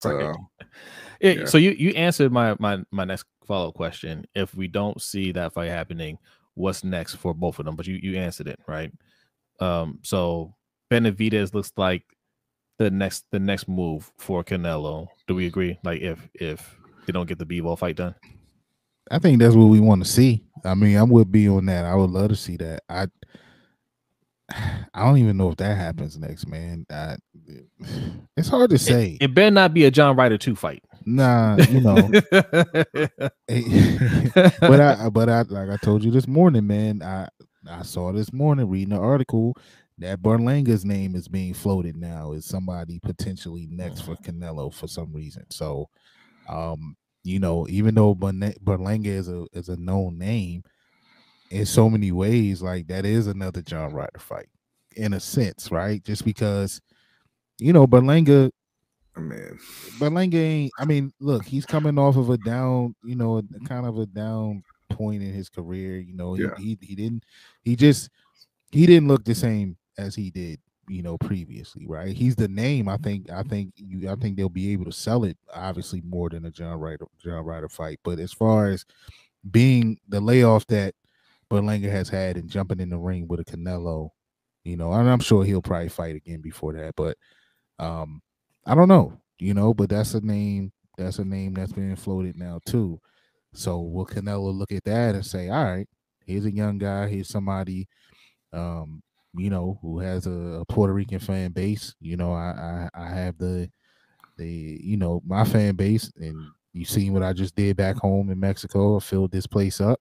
So Yeah, yeah. so you answered my next follow-up question. If we don't see that fight happening, what's next for both of them? But you answered it, right? So Benavidez looks like the next move for Canelo. Do we agree? Like if they don't get the Bivol fight done? I think that's what we want to see. I mean, I would be on that. I would love to see that. I don't even know if that happens next, man. It's hard to say. It better not be a John Ryder 2 fight. Nah, but I like I told you this morning, man. I saw this morning reading an article that Berlanga's name is being floated now as somebody potentially next for Canelo for some reason. So, even though Berlanga is a known name in so many ways, like that is another John Ryder fight in a sense, right? Just because Berlanga Man. Berlanga ain't. I mean, look, he's coming off of a down, kind of a down point in his career. Yeah. He didn't look the same as he did, previously, right? He's the name. I think they'll be able to sell it obviously more than a John Ryder fight. But as far as being the layoff that Berlanga has had and jumping in the ring with a Canelo, and I'm sure he'll probably fight again before that, but I don't know, but that's a name that's being floated now too. So will Canelo look at that and say, all right, here's a young guy, here's somebody who has a Puerto Rican fan base. I have my fan base, and you've seen what I just did back home in Mexico. I filled this place up.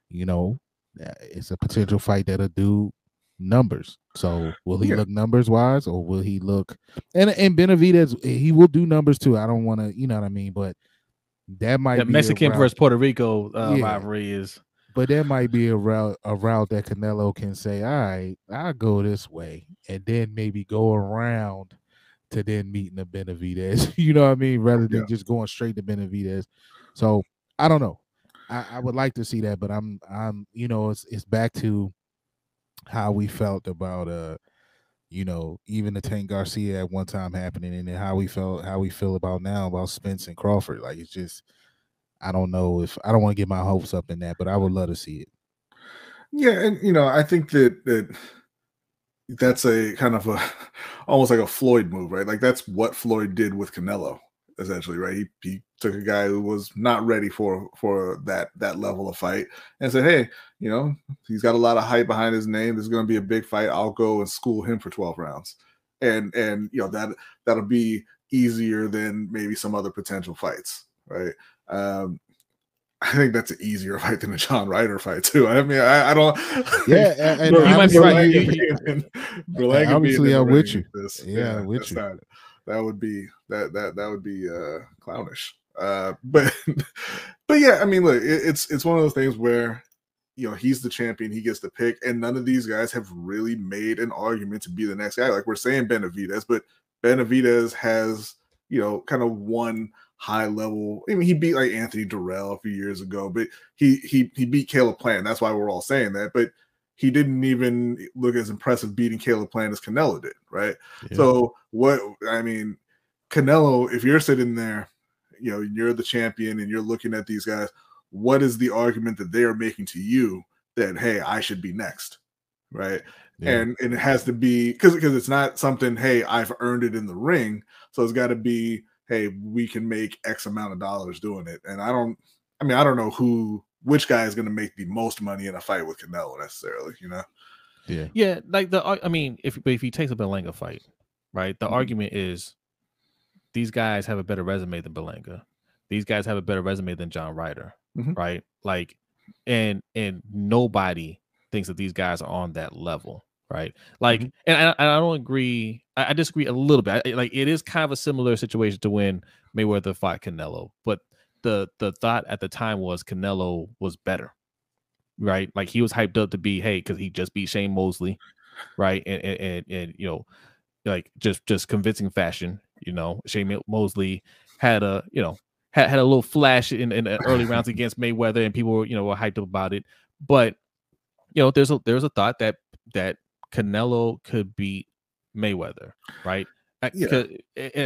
It's a potential fight that'll do numbers. So will he look numbers wise, or will he look and Benavidez? He will do numbers too. I don't want to, you know what I mean, but that might be Mexican versus Puerto Rico rivalry is. But there might be a route that Canelo can say, all right, I'll go this way, and then maybe go around to then meeting the Benavidez. You know what I mean? Rather than just going straight to Benavidez. So I don't know. I would like to see that, but I'm it's back to how we felt about even the Tank Garcia at one time happening, and then how we feel about now about Spence and Crawford. Like it's just I don't know if I don't want to get my hopes up in that, but I would love to see it. Yeah, and I think that's a kind of a almost like a Floyd move, right? Like that's what Floyd did with Canelo, essentially, right? He took a guy who was not ready for that level of fight and said, hey, he's got a lot of hype behind his name. There's going to be a big fight. I'll go and school him for 12 rounds, and that'll be easier than maybe some other potential fights, right? I think that's an easier fight than a John Ryder fight too. I mean, I don't. Yeah, and you might be right. Obviously, I'm with you. Yeah, with you. That would be clownish. But yeah, I mean, look, it's one of those things where he's the champion, he gets to pick, and none of these guys have really made an argument to be the next guy. Like we're saying Benavidez, but Benavidez has kind of one high level. I mean, he beat like Anthony Durrell a few years ago, but he beat Caleb Plant. That's why we're all saying that. But he didn't even look as impressive beating Caleb Plant as Canelo did, right? Yeah. So Canelo, if you're sitting there, you're the champion and you're looking at these guys, what is the argument that they are making to you that, hey, I should be next, right? Yeah. And it has to be because it's not something, hey, I've earned it in the ring. So it's got to be, hey, we can make X amount of dollars doing it. And I don't know which guy is going to make the most money in a fight with Canelo necessarily, Yeah. Like if he takes a Berlanga fight, right? The argument is these guys have a better resume than Berlanga. These guys have a better resume than John Ryder, right? Like, and nobody thinks that these guys are on that level, right? Like, and I don't agree. I disagree a little bit. It is kind of a similar situation to when Mayweather fought Canelo, but the thought at the time was Canelo was better, right? Like he was hyped up to be, hey, because he just beat Shane Mosley, right? And like just convincing fashion. Shane Mosley had a had a little flash in the early rounds against Mayweather, and people were were hyped up about it. But there's a thought that Canelo could beat Mayweather, right?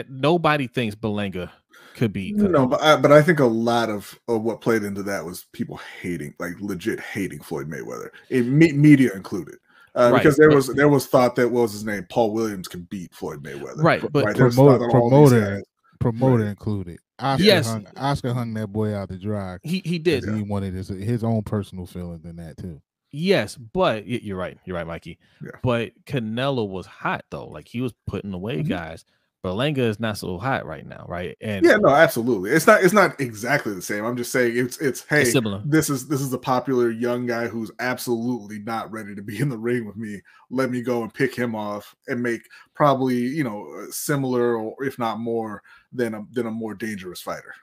Nobody thinks Berlanga could beat Canelo. No, but I think a lot of what played into that was people hating, like legit hating Floyd Mayweather, media included. Because there was thought that, what was his name, Paul Williams could beat Floyd Mayweather. Right, but there's thought that all these guys, promoter included. Oscar hung that boy out to dry. He did. He wanted his own personal feelings in that too. Yes, but you're right. You're right, Mikey. Yeah. But Canelo was hot though. Like he was putting away guys. Berlanga is not so hot right now, right? And yeah, no, absolutely. It's not exactly the same. I'm just saying it's hey, similar. This is a popular young guy who's absolutely not ready to be in the ring with me. Let me go and pick him off and make probably, similar, or if not more than a more dangerous fighter.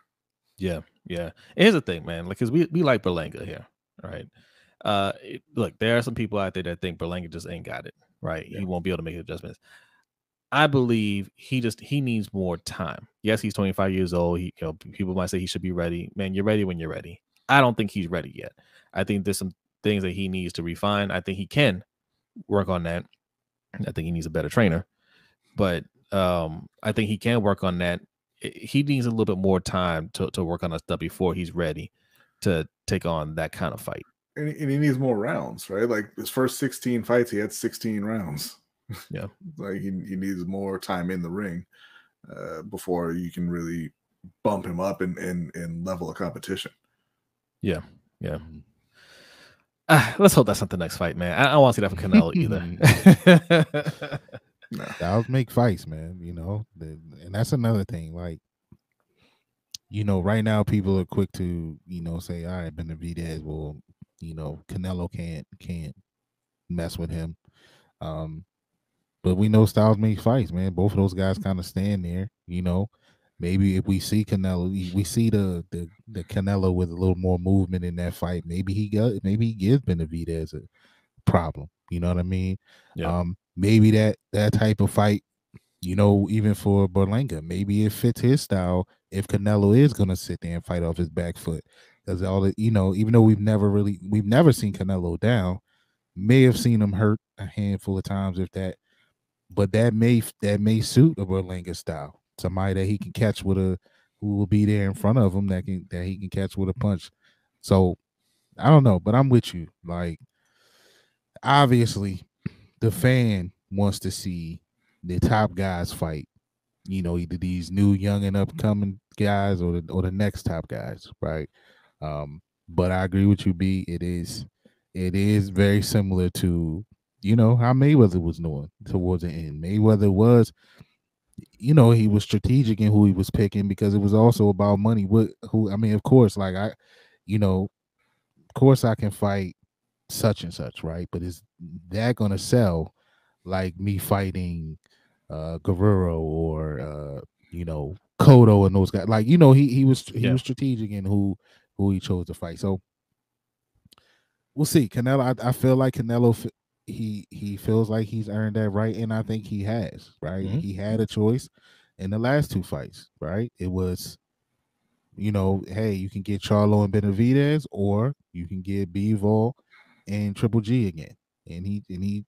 Yeah. And here's the thing, man. Like, because we like Berlanga here, right? Look, there are some people out there that think Berlanga just ain't got it, right? Yeah. He won't be able to make adjustments. I believe he needs more time. Yes, he's 25 years old. People might say he should be ready. Man, you're ready when you're ready. I don't think he's ready yet. I think there's some things that he needs to refine. I think he can work on that. I think he needs a better trainer, but I think he can work on that. He needs a little bit more time to work on that stuff before he's ready to take on that kind of fight. And he needs more rounds, right? Like his first 16 fights, he had 16 rounds. Yeah, like he needs more time in the ring before you can really bump him up and level of competition. Yeah. Let's hope that's not the next fight, man. I don't want to see that for Canelo either. Styles make fights, man. And that's another thing. Like, right now people are quick to say, all right, Benavidez, well, Canelo can't mess with him. But we know Styles makes fights, man. Both of those guys kind of stand there, Maybe if we see Canelo, we see the Canelo with a little more movement in that fight. Maybe he gives Benavidez a problem. You know what I mean? Yeah. Maybe that type of fight, even for Berlanga, maybe it fits his style if Canelo is gonna sit there and fight off his back foot. Because even though we've never seen Canelo down, may have seen him hurt a handful of times, if that. But that may suit a Berlanga style. Somebody that he can catch who will be there in front of him that he can catch with a punch. So I don't know, but I'm with you. Like, obviously, the fan wants to see the top guys fight. Either these new young and upcoming guys or the next top guys, right? But I agree with you, B. It is very similar to how Mayweather was doing towards the end. Mayweather was, he was strategic in who he was picking because it was also about money. Of course, like of course I can fight such and such, right? But is that gonna sell like me fighting Guerrero or Cotto and those guys? Like, he was strategic in who he chose to fight. So we'll see. Canelo, I feel like Canelo, he feels like he's earned that right, and I think he has, right? Mm-hmm. He had a choice in the last two fights, right? It was, hey, you can get Charlo and Benavidez, or you can get Bivol and Triple G again. And he he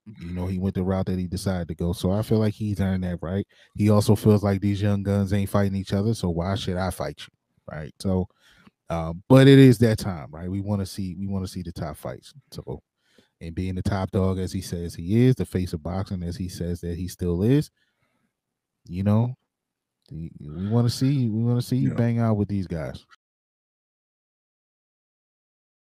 went the route that he decided to go. So I feel like he's earned that right. He also feels like these young guns ain't fighting each other, so why should I fight you, right? So, but it is that time, right? We want to see the top fights. So, and being the top dog as he says he is, the face of boxing as he says that he still is, we want to see you bang out with these guys.